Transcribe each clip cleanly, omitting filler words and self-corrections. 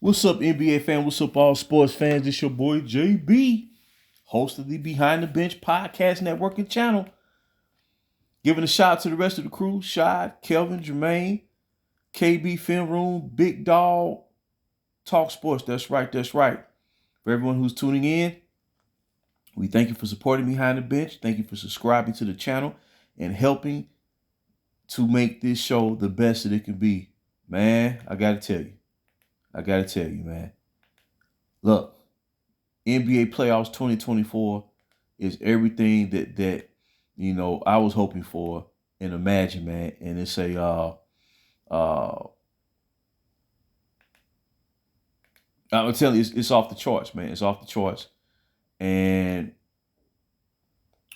What's up, NBA fan? What's up, all sports fans? It's your boy JB, host of the Behind the Bench Podcast Network and channel. Giving a shout out to the rest of the crew: Shad, Kelvin, Jermaine, KB, Film Room, Big Dog, Talk Sports. That's right. For everyone who's tuning in, we thank you for supporting Behind the Bench. Thank you for subscribing to the channel and helping to make this show the best that it can be. Man, I gotta tell you, man. Look, NBA playoffs 2024 is everything that I was hoping for and imagine, man. And it's I'm telling you, it's off the charts, man. It's off the charts. And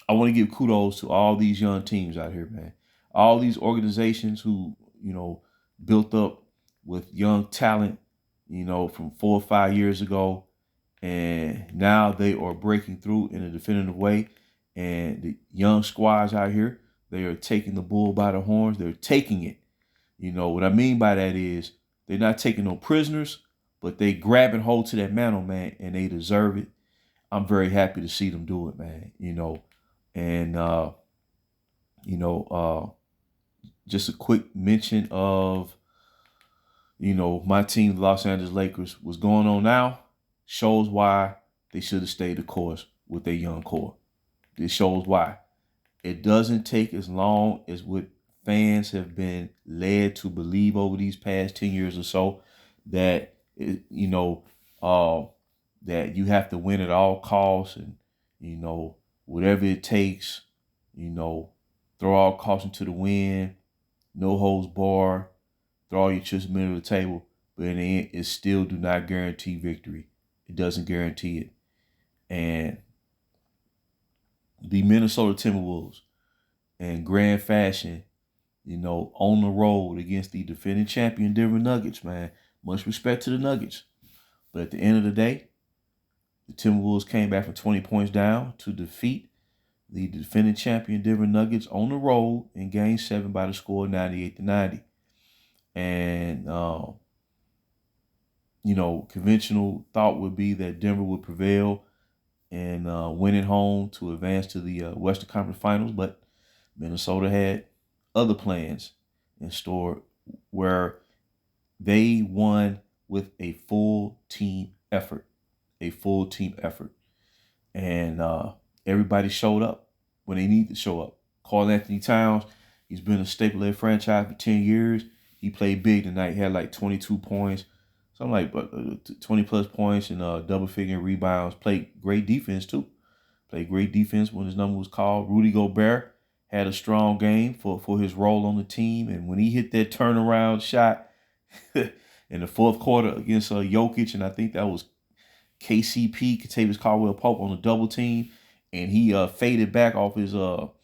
I want to give kudos to all these young teams out here, man. All these organizations who, built up with young talent, from 4 or 5 years ago. And now they are breaking through in a definitive way. And the young squads out here, they are taking the bull by the horns. They're taking it. What I mean by that is they're not taking no prisoners, but they grabbing hold to that mantle, man, and they deserve it. I'm very happy to see them do it, man. And just a quick mention of, my team, the Los Angeles Lakers, what's going on now shows why they should have stayed the course with their young core. This shows why. It doesn't take as long as what fans have been led to believe over these past 10 years or so that, that you have to win at all costs and, whatever it takes, throw all caution to the wind, no holds barred, throw all your chips in the middle of the table. But in the end, it still do not guarantee victory. It doesn't guarantee it. And the Minnesota Timberwolves in grand fashion, on the road against the defending champion Denver Nuggets, man. Much respect to the Nuggets. But at the end of the day, the Timberwolves came back from 20 points down to defeat the defending champion Denver Nuggets on the road in Game 7 by the score of 98-90. And, conventional thought would be that Denver would prevail and win at home to advance to the Western Conference Finals. But Minnesota had other plans in store where they won with a full team effort. And everybody showed up when they needed to show up. Karl Anthony Towns, he's been a staple of their franchise for 10 years. He played big tonight. He had like 22 points, something like 20 plus points and double figure rebounds. Played great defense too. Played great defense when his number was called. Rudy Gobert had a strong game for his role on the team. And when he hit that turnaround shot in the fourth quarter against Jokic, and I think that was KCP, Kentavious Caldwell-Pope, on the double team, and he faded back off his off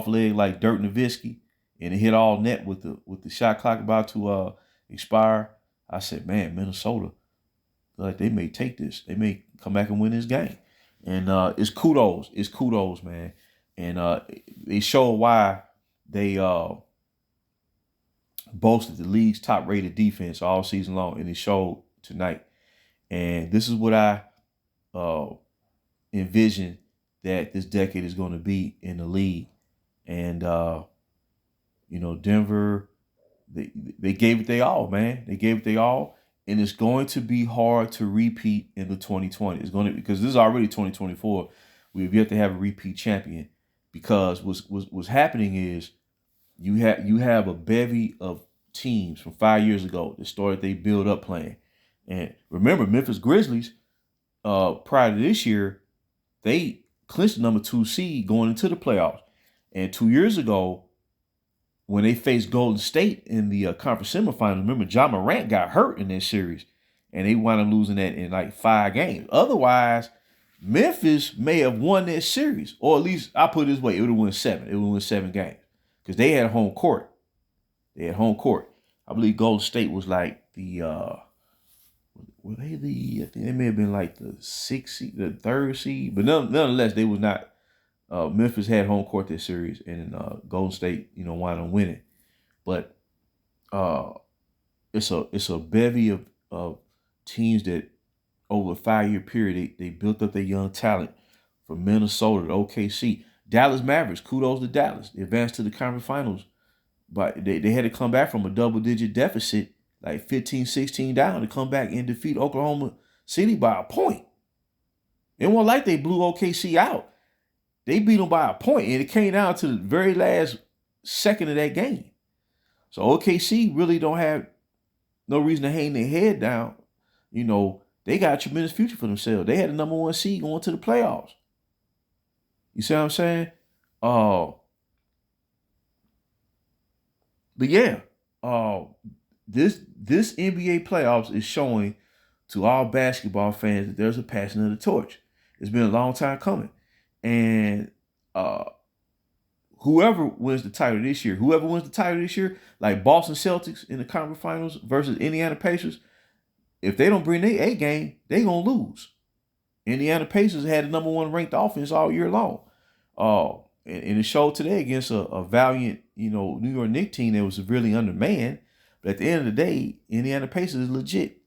leg like Dirk Nowitzki, and it hit all net with the shot clock about to expire. I said, man, Minnesota, like they may take this. They may come back and win this game. And it's kudos. It's kudos, man. And they show why they boasted the league's top-rated defense all season long, and it showed tonight. And this is what I envision that this decade is going to be in the league. And, Denver, they gave it their all, man. They gave it their all. And it's going to be hard to repeat in the 2020. It's going to, because this is already 2024. We have yet to have a repeat champion, because what's happening is you have a bevy of teams from 5 years ago that started they build up playing. And remember, Memphis Grizzlies, prior to this year, they clinched the number 2 seed going into the playoffs. And 2 years ago, when they faced Golden State in the conference semifinals, remember, Ja Morant got hurt in that series, and they wound up losing that in like 5 games. Otherwise, Memphis may have won that series, or at least I put it this way, it would have won 7. It would have won 7 games because they had home court. I believe Golden State was like I think they may have been like the 6th seed, the 3rd seed, but nonetheless, they was not. Memphis had home court this series, and Golden State, wound up winning. But it's a bevy of teams that over a 5-year period they built up their young talent from Minnesota to OKC. Dallas Mavericks, kudos to Dallas. They advanced to the conference finals, but they had to come back from a double-digit deficit, like 15, 16 down, to come back and defeat Oklahoma City by a point. It wasn't like they blew OKC out. They beat them by a point, and it came down to the very last second of that game. So OKC really don't have no reason to hang their head down. You know, they got a tremendous future for themselves. They had the number 1 seed going to the playoffs. You see what I'm saying? But yeah, this NBA playoffs is showing to all basketball fans that there's a passing of the torch. It's been a long time coming. And whoever wins the title this year, like Boston Celtics in the conference finals versus Indiana Pacers, if they don't bring their A game, they gonna lose. Indiana Pacers had the number 1 ranked offense all year long. And it showed today against a valiant, New York Knicks team that was severely undermanned. But at the end of the day, Indiana Pacers is legit.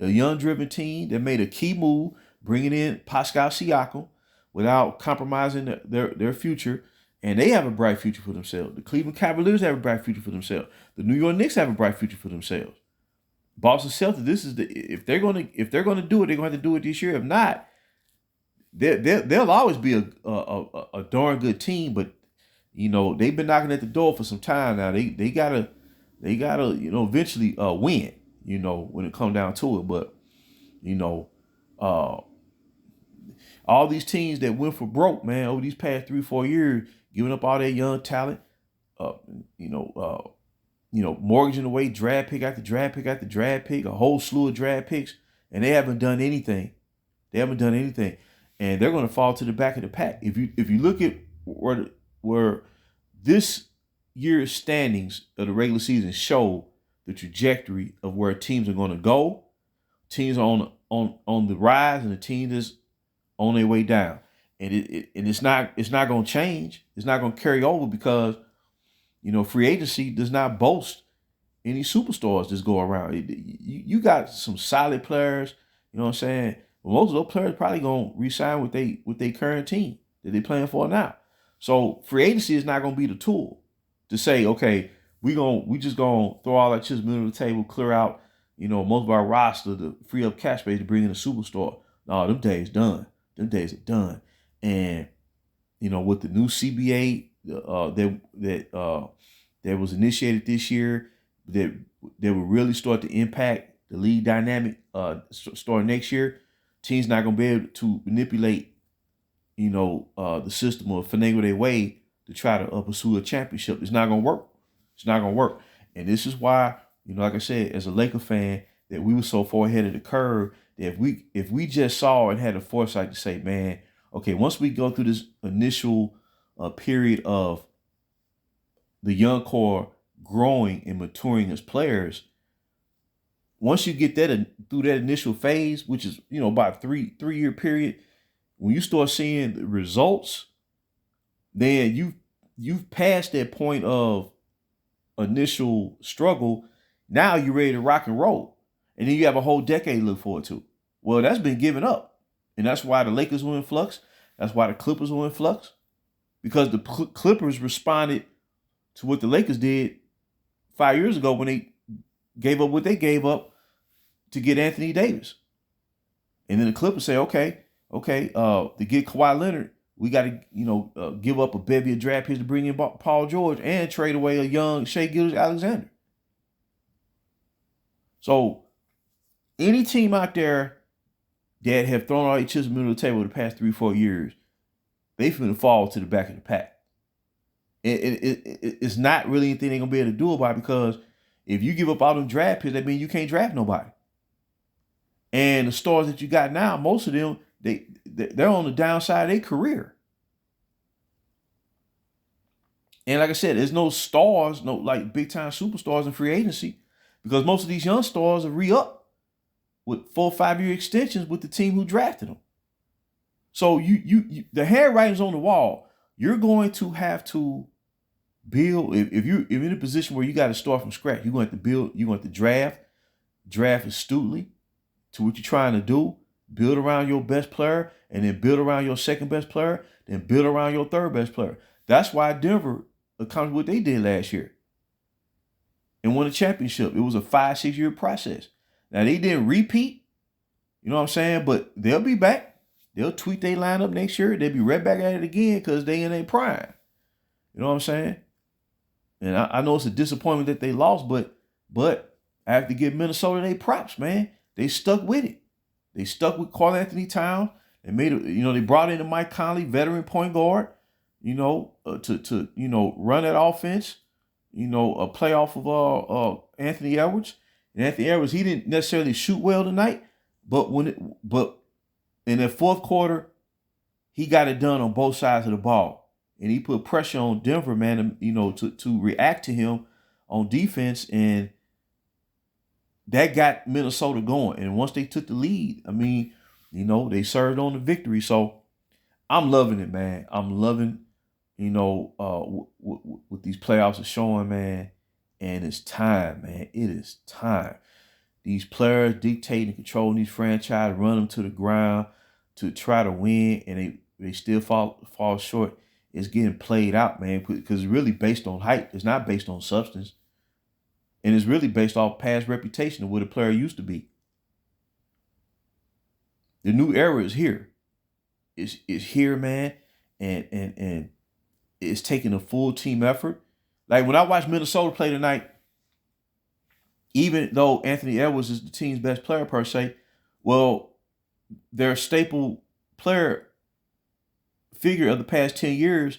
A young driven team that made a key move, bringing in Pascal Siakam without compromising their future. And they have a bright future for themselves. The Cleveland Cavaliers have a bright future for themselves. The New York Knicks have a bright future for themselves. Boston Celtics, if they're gonna do it, they're gonna have to do it this year. If not, they'll always be a darn good team. But they've been knocking at the door for some time now. They gotta eventually win. When it comes down to it. But all these teams that went for broke, man, over these past 3-4 years, giving up all their young talent, mortgaging away draft pick after draft pick after draft pick, a whole slew of draft picks, and they haven't done anything. And they're going to fall to the back of the pack. If you look at where this year's standings of the regular season show the trajectory of where teams are going to go, teams are on the rise, and the team is on their way down. And it's not going to change. It's not going to carry over because free agency does not boast any superstars that go around. You got some solid players. You know what I'm saying? But most of those players probably gonna re-sign with their current team that they're playing for now. So free agency is not gonna be the tool to say, okay, we just gonna throw all our chips middle of the table, clear out most of our roster to free up cash space to bring in a superstar. No, them days done. Them days are done. And with the new CBA that was initiated this year, that will really start to impact the league dynamic starting next year. Teams not gonna be able to manipulate, the system or finagle their way to try to pursue a championship. It's not gonna work. It's not gonna work. And this is why, like I said, as a Laker fan, that we were so far ahead of the curve that if we just saw and had the foresight to say, man, okay, once we go through this initial period of the young core growing and maturing as players, once you get that through that initial phase, which is about a 3-year period, when you start seeing the results, then you've passed that point of initial struggle. Now you're ready to rock and roll, and then you have a whole decade to look forward to. Well, that's been given up, and that's why the Lakers were in flux. That's why the Clippers were in flux, because the Clippers responded to what the Lakers did 5 years ago when they gave up what they gave up to get Anthony Davis. And then the Clippers say, okay, to get Kawhi Leonard, we got to, give up a bevy of draft picks to bring in Paul George and trade away a young Shai Gilgeous-Alexander. So any team out there that have thrown all their chips in the middle of the table the past 3-4 years, they finna fall to the back of the pack. It's not really anything they're going to be able to do about it, because if you give up all them draft picks, that means you can't draft nobody. And the stars that you got now, most of them, they're on the downside of their career. And like I said, there's no stars, no like big time superstars in free agency, because most of these young stars are re-up with 4 or 5 year extensions with the team who drafted them. So you the handwriting's on the wall. You're going to have to build. If you're in a position where you got to start from scratch, you're going to have to build. You're going to have to draft astutely, to what you're trying to do. Build around your best player, and then build around your second best player, then build around your third best player. That's why Denver accomplished what they did last year and won a championship. It was a 5-6 year process. Now, they didn't repeat, you know what I'm saying? But they'll be back. They'll tweak their lineup next year. They'll be right back at it again because they in their prime. You know what I'm saying? And I know it's a disappointment that they lost, but I have to give Minnesota their props, man. They stuck with it. They stuck with Karl Anthony Towns. They made it, they brought in Mike Conley, veteran point guard, to run that offense, a playoff of Anthony Edwards. And Anthony Edwards, he didn't necessarily shoot well tonight, but in the fourth quarter, he got it done on both sides of the ball. And he put pressure on Denver, man, to react to him on defense. And that got Minnesota going. And once they took the lead, they served on the victory. So I'm loving it, man. I'm loving, what these playoffs are showing, man. And it's time, man. It is time. These players dictating and controlling these franchises, run them to the ground to try to win, and they still fall short. It's getting played out, man, because it's really based on hype. It's not based on substance. And it's really based off past reputation of what a player used to be. The new era is here. It's here, man. And it's taking a full team effort. Like when I watched Minnesota play tonight, even though Anthony Edwards is the team's best player per se, well, their staple player figure of the past 10 years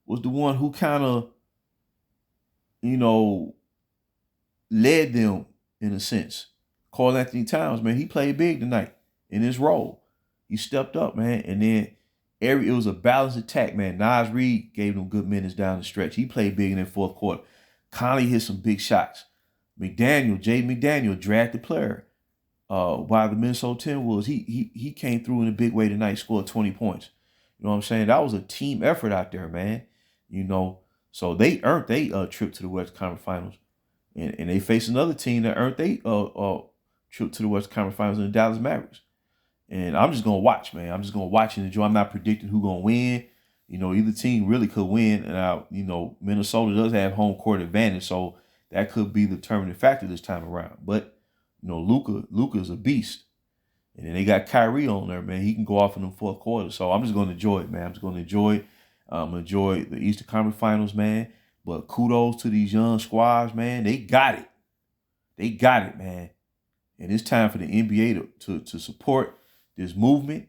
was the one who kind of, led them in a sense. Karl Anthony Towns, man, he played big tonight in his role. He stepped up, man, and then it was a balanced attack, man. Naz Reid gave them good minutes down the stretch. He played big in that fourth quarter. Conley hit some big shots. Jaden McDaniel, drafted player by the Minnesota Timberwolves. He came through in a big way tonight, scored 20 points. You know what I'm saying? That was a team effort out there, man. So they earned their trip to the West Conference Finals. And they face another team that earned their trip to the West Conference Finals in the Dallas Mavericks. And I'm just going to watch, man. I'm just going to watch and enjoy. I'm not predicting who's going to win. Either team really could win. And, Minnesota does have home court advantage, so that could be the determining factor this time around. But, Luka is a beast. And then they got Kyrie on there, man. He can go off in the fourth quarter. So I'm just going to enjoy it, man. I'm just going to enjoy it. Enjoy the Eastern Conference Finals, man. But kudos to these young squads, man. They got it. They got it, man. And it's time for the NBA to support this movement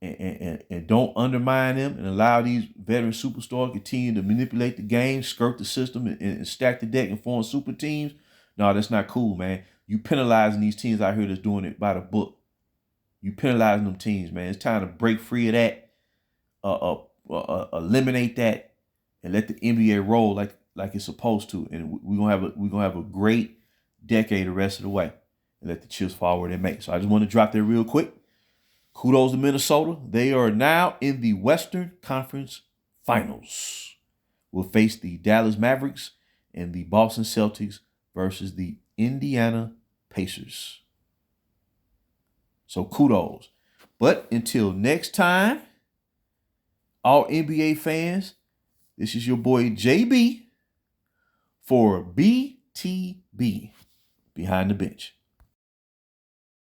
and don't undermine them and allow these veteran superstars continue to manipulate the game, skirt the system, and stack the deck and form super teams. No, that's not cool, man. You penalizing these teams out here that's doing it by the book. You penalizing them teams, man. It's time to break free of that, eliminate that, and let the NBA roll like it's supposed to. And we're gonna have a great decade the rest of the way, and let the chips fall where they may. So I just want to drop that real quick. Kudos to Minnesota. They are now in the Western Conference Finals. We'll face the Dallas Mavericks and the Boston Celtics versus the Indiana Pacers. So kudos. But until next time, all NBA fans, this is your boy JB for BTB, Behind the Bench.